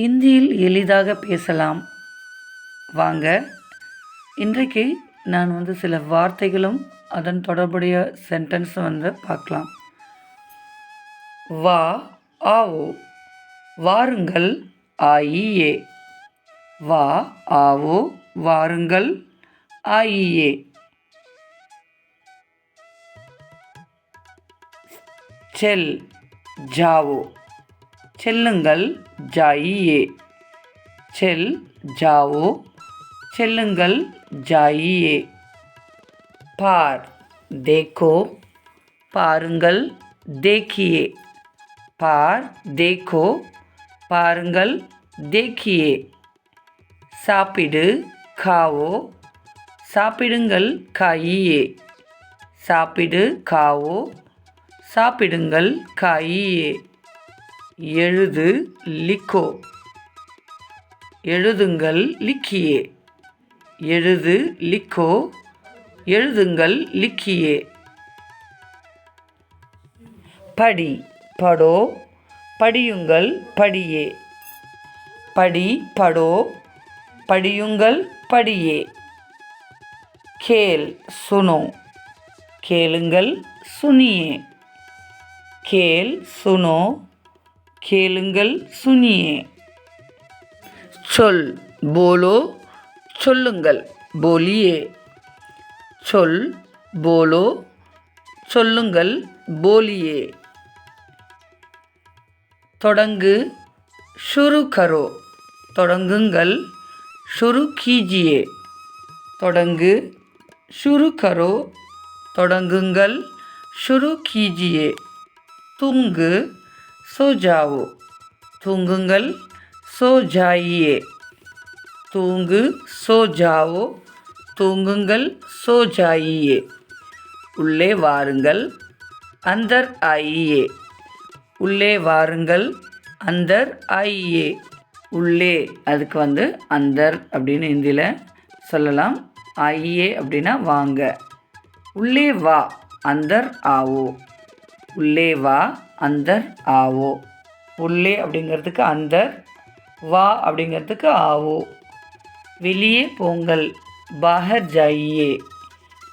இந்தியில் எளிதாக பேசலாம் வாங்க. இன்றைக்கு நான் சில வார்த்தைகளும் அதன் தொடர்புடைய சென்டென்ஸ் பார்க்கலாம். வா ஆவோ வாருங்கள் ஆயியே. வா ஆவோ வாருங்கள் ஆயியே. செல் ஜாவோ செல்லுங்கள் ஜாயியே. செல் ஜாவோ செல்லுங்கள் ஜாயியே. பார் தேக்கோ பாருங்கள் தேக்கியே. பார் தேக்கோ பாருங்கள் தேக்கியே. சாப்பிடு காவோ சாப்பிடுங்கள் காயியே. சாப்பிடு காவோ சாப்பிடுங்கள் காயியே. எழுது லிக்கோ எழுதுங்கள் லிக்கியே. எழுது லிக்கோ எழுதுங்கள் லிக்கியே. படி படோ படியுங்கள் படியே. படி படோ படியுங்கள் படியே. கேள் சுனோ கேளுங்கள் சுனியே. கேள் சுனோ கேளுங்கள் சுனியே. சொல் போலோ சொல்லுங்கள் போலியே. சொல் போலோ சொல்லுங்கள் போலியே. தொடங்கு ஷுரு கரோ தொடங்குங்கள் ஷுரு கீஜியே. தொடங்கு ஷுரு கரோ தொடங்குங்கள் ஷுரு கீஜியே. தூங்கு சோ ஜாவோ தூங்குங்கள் சோ ஜாயியே. தூங்கு சோ ஜாவோ தூங்குங்கள் சோ ஜாயியே. உள்ளே வாருங்கள் அந்தர் ஆயியே. உள்ளே வாருங்கள் அந்தர் ஆயியே. உள்ளே அதுக்கு அந்தர் அப்படின்னு ஹிந்தியில் சொல்லலாம். ஆயியே அப்படின்னா வாங்க. உள்ளே வா அந்தர் ஆவோ. உள்ளே வா அந்தர் ஆவோ. உள்ளே அப்படிங்கிறதுக்கு அந்தர், வா அப்படிங்கிறதுக்கு ஆவோ. வெளியே போங்கள் பாஹர் ஜாயியே.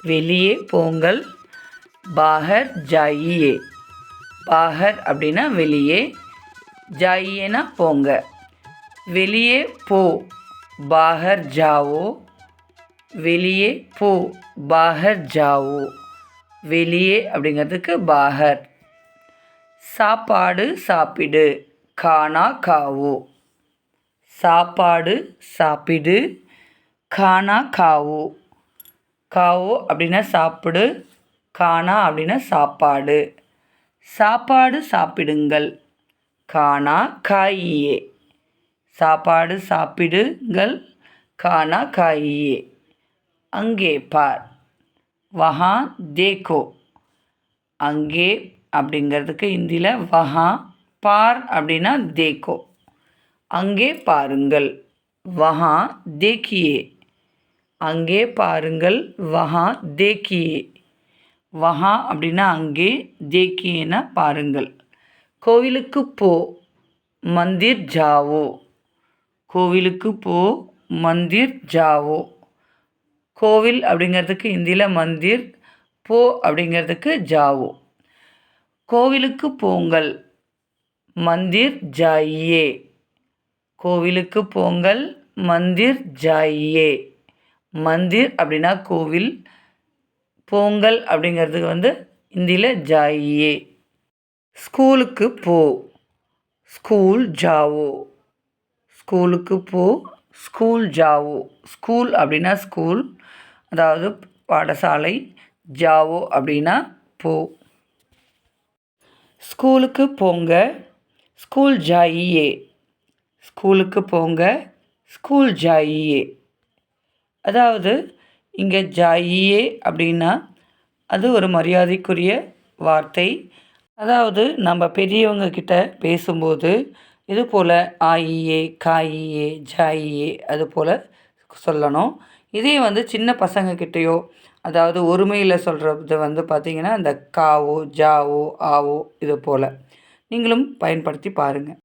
வெளியே போங்கள் பாஹர் ஜாயியே. பாஹர் அப்படின்னா வெளியே, ஜாயியேனா போங்க. வெளியே போ பாஹர் ஜாவோ. வெளியே போ பாஹர் ஜாவோ. வெளியே அப்படிங்கிறதுக்கு பாஹர். சாப்பாடு சாப்பிடு கானா காவோ. சாப்பாடு சாப்பிடு கானா காவோ. காவோ அப்படின்னா சாப்பிடு, கானா அப்படின்னா சாப்பாடு. சாப்பாடு சாப்பிடுங்கள் கானா காயியே. சாப்பாடு சாப்பிடுங்கள் கானா காயியே. அங்கே பார் வஹா தேக்கோ. அங்கே அப்படிங்கிறதுக்கு ஹிந்தியில் வஹா, பார் அப்படின்னா தேக்கோ. அங்கே பாருங்கள் வஹா தேக்கியே. அங்கே பாருங்கள் வஹா தேக்கியே. வஹா அப்படின்னா அங்கே, தேக்கியேனா பாருங்கள். கோவிலுக்கு போ மந்திர் ஜாவோ. கோவிலுக்கு போ மந்திர் ஜாவோ. கோவில் அப்படிங்கிறதுக்கு ஹிந்தியில் மந்திர், போ அப்படிங்கிறதுக்கு ஜாவோ. கோவிலுக்கு போங்கள் மந்திர் ஜாயியே. கோவிலுக்கு போங்கள் மந்திர் ஜாயியே. மந்திர் அப்படின்னா கோவில், போங்கள் அப்படிங்கிறதுக்கு ஹிந்தியில் ஜாயியே. ஸ்கூலுக்கு போ ஸ்கூல் ஜாவோ. ஸ்கூலுக்கு போ ஸ்கூல் ஜாவோ. ஸ்கூல் அப்படின்னா ஸ்கூல், அதாவது பாடசாலை. ஜாவோ அப்படின்னா போ. ஸ்கூலுக்கு போங்க ஸ்கூல் ஜாயியே. ஸ்கூலுக்கு போங்க ஸ்கூல் ஜாயியே. அதாவது இங்கே ஜாயியே அப்படின்னா அது ஒரு மரியாதைக்குரிய வார்த்தை. அதாவது நம்ம பெரியவங்க கிட்ட பேசும்போது இது போல் ஆயியே காயியே ஜாயியே அது போல் சொல்லணும். இதே சின்ன பசங்கக்கிட்டேயோ, அதாவது ஒருமையில் சொல்கிறது பார்த்திங்கன்னா இந்த காவோ ஜாவோ ஆவோ இது போல் நீங்களும் பயன்படுத்தி பாருங்கள்.